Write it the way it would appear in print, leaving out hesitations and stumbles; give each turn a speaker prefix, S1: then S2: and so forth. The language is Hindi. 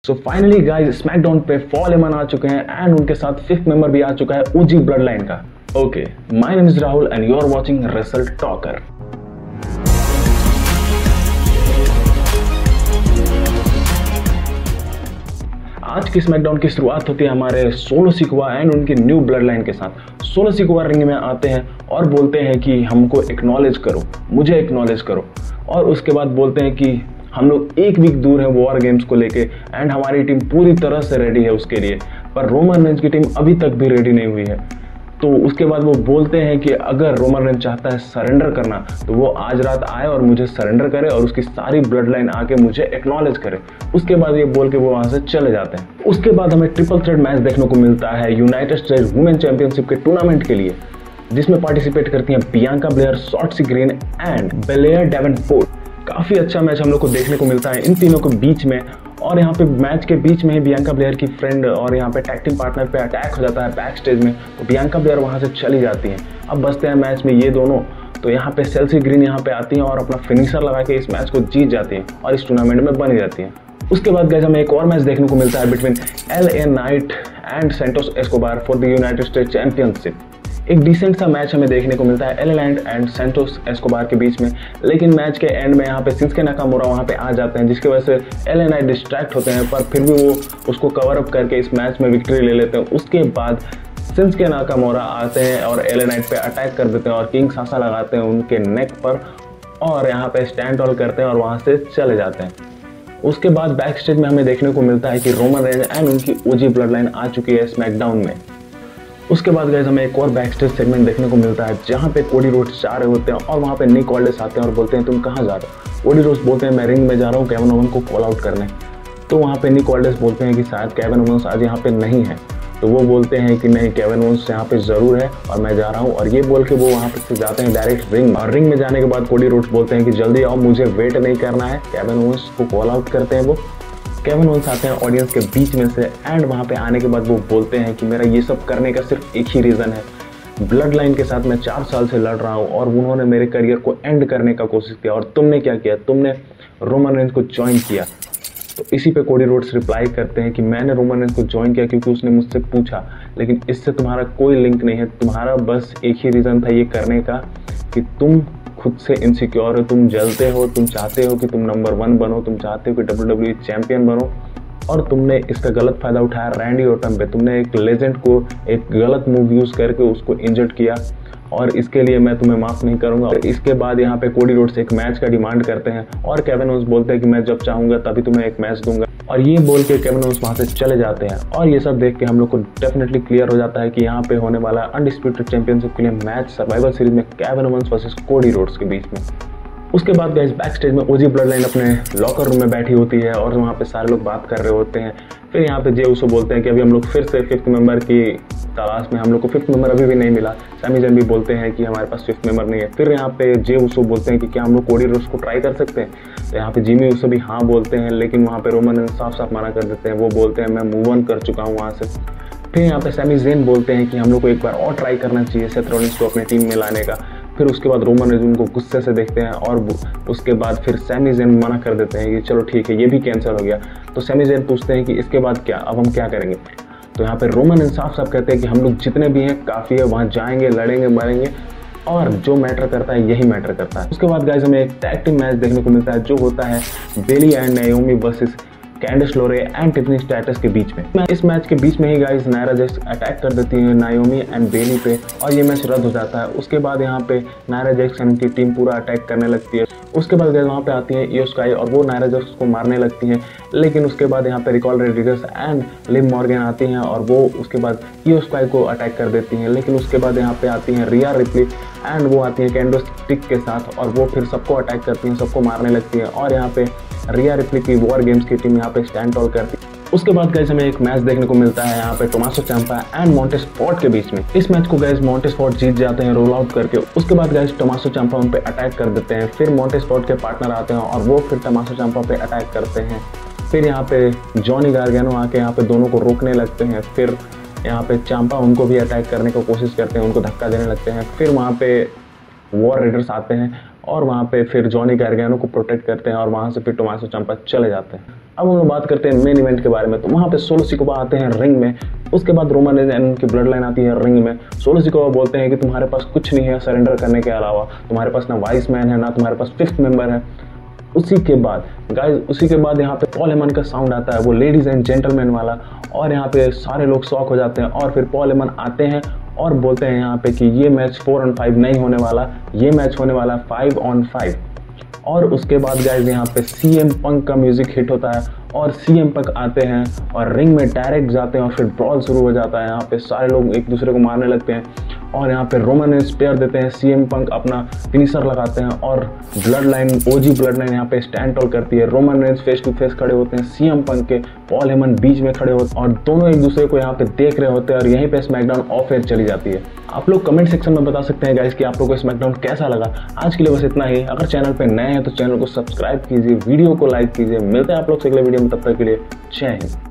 S1: सो फाइनली गाइस स्मैकडाउन पे फॉल एमन आ चुके हैं एंड उनके साथ फिफ्थ मेंबर भी आ चुका है ओजी ब्लड लाइन का। Okay, my name is Rahul and you are watching Wrestle Talker. आज की स्मैकडाउन की शुरुआत होती है हमारे सोलो सिकवा एंड उनकी न्यू ब्लड लाइन के साथ। सोलो सिकवा रिंग में आते हैं और बोलते हैं कि हमको एक्नॉलेज करो, मुझे एक्नॉलेज करो, और उसके बाद बोलते हैं कि हम लोग एक वीक दूर है वॉर गेम्स को लेके एंड हमारी टीम पूरी तरह से रेडी है उसके लिए, पर रोमन रेंज की टीम अभी तक भी रेडी नहीं हुई है। तो उसके बाद वो बोलते हैं कि अगर रोमन रेंज चाहता है सरेंडर करना तो वो आज रात आए और मुझे सरेंडर करे और उसकी सारी ब्लड लाइन आके मुझे एक्नॉलेज करे। उसके बाद ये बोल के वो वहां से चले जाते हैं। उसके बाद हमें ट्रिपल थ्रेट मैच देखने को मिलता है यूनाइटेड स्टेट्स वुमेन चैंपियनशिप के टूर्नामेंट के लिए, जिसमें पार्टिसिपेट करती हैं Bianca Belair, Shotzi Green and Blair Davenport. काफी अच्छा मैच हम लोग को देखने को मिलता है इन तीनों के बीच में। और यहाँ पे मैच के बीच में ही बियांका ब्लेयर की फ्रेंड और यहाँ पे टैग टीम पार्टनर पे अटैक हो जाता है बैक स्टेज में, तो बियांका ब्लेयर वहाँ से चली जाती हैं। अब बचते हैं मैच में ये दोनों, तो यहाँ पे चेल्सी ग्रीन यहाँ पे आती हैं और अपना फिनिशर लगा के इस मैच को जीत जाती हैं और इस टूर्नामेंट में बनी जाती हैं। उसके बाद गाइस हमें एक और मैच देखने को मिलता है between LA night and Santos Escobar for the United states championship. एक डिसेंट सा मैच हमें देखने को मिलता है LA night and Santos Escobar के बीच में, लेकिन मैच के एंड में यहाँ पे शिंसुके नाकामुरा वहाँ पे आ जाते हैं, जिसकी वजह से LA नाइट डिस्ट्रैक्ट होते हैं, पर फिर भी वो उसको कवर अप करके इस मैच में विक्ट्री ले लेते हैं। उसके बाद शिंसुके नाकामुरा आते हैं और LA नाइट पे अटैक कर देते हैं और किंग सासा लगाते हैं उनके नेक पर और यहाँ पे स्टैंड ऑल करते हैं और वहाँ से चले जाते हैं। उसके बाद बैक स्टेज में हमें देखने को मिलता है कि रोमन रेंज एंड उनकी ओजी ब्लड लाइन आ चुकी है स्मैकडाउन में। उसके बाद गाइस हमें एक और बैक स्टेज सेगमेंट देखने को मिलता है जहाँ पे कोडी रोड्स जा रहे होते हैं और वहाँ पे निक ऑल्डर्स आते हैं और बोलते हैं तुम कहाँ जा रहे हो। कोडी रोड्स बोलते हैं मैं रिंग में जा रहा हूँ केविन ओवन को कॉल आउट करने। तो वहाँ पे निक ऑल्डर्स बोलते हैं कि शायद केविन ओवन आज यहाँ पे नहीं है, तो वो बोलते हैं कि नहीं केविन ओवन यहाँ पे जरूर है और मैं जा रहा हूँ, और ये बोल के वो वहाँ पे जाते हैं डायरेक्ट रिंग। और रिंग में जाने के बाद कोडी रोड्स बोलते हैं कि जल्दी आओ, मुझे वेट नहीं करना है। केविन ओवन को कॉल आउट करते हैं वो। केविन ओवेंस आते हैं ऑडियंस के बीच में से एंड वहाँ पे आने के बाद वो बोलते हैं कि मेरा ये सब करने का सिर्फ एक ही रीज़न है, ब्लड लाइन के साथ मैं 4 साल से लड़ रहा हूँ और उन्होंने मेरे करियर को एंड करने का कोशिश किया और तुमने क्या किया, तुमने रोमन रेंज को ज्वाइन किया। तो इसी पे कोडी रोड्स रिप्लाई करते हैं कि मैंने रोमन रेंज को ज्वाइन किया क्योंकि उसने मुझसे पूछा, लेकिन इससे तुम्हारा कोई लिंक नहीं है, तुम्हारा बस एक ही रीज़न था ये करने का कि तुम खुद से इनसिक्योर हो, तुम जलते हो, तुम चाहते हो कि तुम नंबर 1 बनो, तुम चाहते हो कि WWE चैंपियन बनो, और तुमने इसका गलत फायदा उठाया रैंडी ऑर्टन पे। तुमने एक लेजेंड को एक गलत मूव यूज करके उसको इंजर्ड किया और इसके लिए मैं तुम्हें माफ नहीं करूंगा। और इसके बाद यहाँ पे कोडी रोड्स एक मैच का डिमांड करते हैं और केविन ओवेंस बोलते हैं कि मैं जब चाहूंगा तभी तुम्हें एक मैच दूंगा, और ये बोल के केविन ओवेंस वहां से चले जाते हैं। और ये सब देख के हम लोग को डेफिनेटली क्लियर हो जाता है कि यहाँ पे होने वाला अनडिस्प्यूटेड चैंपियनशिप के लिए मैच सर्वाइवल सीरीज में Kevin Owens versus Cody Rhodes के बीच में। उसके बाद गाइस बैक स्टेज में ओजी ब्लड लाइन अपने लॉकर रूम में बैठी होती है और वहाँ पे सारे लोग बात कर रहे होते हैं। फिर यहाँ पे जे उसो बोलते हैं कि अभी हम लोग फिर से 5th मेंबर की तलाश में, हम लोग को 5th मेंबर अभी भी नहीं मिला। सैमी जैन भी बोलते हैं कि हमारे पास 5th मेंबर नहीं है। फिर यहाँ पे जे उसो बोलते हैं कि क्या हम लोग कोडी रोड्स को ट्राई कर सकते हैं, तो यहाँ पे जिमी उसो भी हाँ बोलते हैं, लेकिन वहाँ पे रोमन साफ साफ मना कर देते हैं। वो बोलते हैं मैं मूव ऑन कर चुका हूँ वहाँ से। फिर यहाँ पे सैमी ज़ेन बोलते हैं कि हम लोग को एक बार और ट्राई करना चाहिए सेथ रॉलिंस को अपनी टीम में लाने का। फिर उसके बाद रोमन रेंज उनको गुस्से से देखते हैं और उसके बाद फिर सैमी ज़ेन मना कर देते हैं कि चलो ठीक है ये भी कैंसिल हो गया। तो सैमी ज़ेन पूछते हैं कि इसके बाद क्या, अब हम क्या करेंगे। तो यहाँ पे रोमन रेंज साफ साफ कहते हैं कि हम लोग जितने भी हैं काफ़ी है, वहाँ जाएंगे, लड़ेंगे, मरेंगे, और जो मैटर करता है यही मैटर करता है। उसके बाद गाइस हमें एक टैग टीम मैच देखने को मिलता है जो होता है बेली एंड नाओमी वर्सेस कैंडिस लोरे एंड टिफनी स्ट्रैटस के बीच में। इस मैच के बीच में ही गाइस नायरा जैक्स अटैक कर देती है नाओमी एंड बेली पे और ये मैच रद्द हो जाता है। उसके बाद यहाँ पे नायरा जैक्स की टीम पूरा अटैक करने लगती है। उसके बाद गाइस वहाँ पे आती है इयो स्काई और वो नायरा जैक्स को मारने लगती हैं, लेकिन उसके बाद यहाँ पे रिकॉल रेड्रिगस एंड लिव मॉर्गन आती हैं और वो उसके बाद इयो स्काई को अटैक कर देती हैं। लेकिन उसके बाद यहाँ पे आती हैं रिया रिप्ली एंड वो आती है कैंडो स्टिक के साथ और वो फिर सबको अटैक करती हैं, सबको मारने लगती है, और यहाँ पे रिया रिप्ली की वॉर गेम्स की टीम यहाँ पे स्टैंड ऑल करती है। उसके बाद गाइस हमें एक मैच देखने को मिलता है यहाँ पे Tommaso Champa and Montez Ford के बीच में। इस मैच को गाइस मॉन्टेस फोर्ड जीत जाते हैं रोल आउट करके। उसके बाद गाइस टोमासो चांपा उन पे अटैक कर देते हैं। फिर मॉन्टेस फोर्ड के पार्टनर आते हैं और वो फिर टोमासो चांपा पे अटैक करते हैं। फिर यहाँ पे जॉनी गार्गेनो आके यहाँ पे दोनों को रोकने लगते हैं। फिर यहाँ पे चांपा उनको भी अटैक करने की कोशिश करते हैं, उनको धक्का देने लगते हैं। फिर वहाँ पे वॉर रेडर्स आते हैं और वहाँ पे फिर जॉनी गार्गेनो को प्रोटेक्ट करते हैं और वहाँ से फिर टोमासो चांपा चले जाते हैं। अब हम लोग बात करते हैं मेन इवेंट के बारे में। तो वहाँ पे सोलो सिकोआ आते हैं रिंग में, उसके बाद रोमन रेंज एंड उनकी ब्लड लाइन आती है रिंग में। सोलो सिकोआ बोलते हैं कि तुम्हारे पास कुछ नहीं है सरेंडर करने के अलावा, तुम्हारे पास ना वाइस मैन है ना तुम्हारे पास फिफ्थ मेंबर है। उसी के बाद यहाँ पे पॉल हेमन का साउंड आता है, वो लेडीज एंड जेंटलमैन वाला, और यहाँ पे सारे लोग शॉक हो जाते हैं। और फिर पॉल हेमन आते हैं और बोलते हैं यहाँ पे कि ये मैच 4 on 5 नहीं होने वाला, ये मैच होने वाला 5 on 5। और उसके बाद गाइस यहाँ पे सीएम पंक का म्यूजिक हिट होता है और सीएम पंक आते हैं और रिंग में डायरेक्ट जाते हैं और फिर ब्रॉल शुरू हो जाता है। यहाँ पे सारे लोग एक दूसरे को मारने लगते हैं और यहाँ पे रोमन रेंज स्पेयर देते हैं, सीएम पंक अपना फिनिशर लगाते हैं और bloodline OG bloodline यहाँ पे स्टैंड टॉल करती है। Roman Reigns face to face खड़े होते हैं सीएम पंक के, पॉल हेमन बीच में खड़े होते हैं और दोनों एक दूसरे को यहाँ पे देख रहे होते हैं और यहीं पे स्मैकडाउन ऑफ एयर चली जाती है। आप लोग कमेंट सेक्शन में बता सकते हैं गाइस कि आप लोगों को स्मैकडाउन कैसा लगा। आज के लिए बस इतना ही। अगर चैनल पे नए हैं तो चैनल को सब्सक्राइब कीजिए, वीडियो को लाइक कीजिए। मिलते हैं आप लोग से अगले वीडियो में, तब तक के लिए जय हिंद।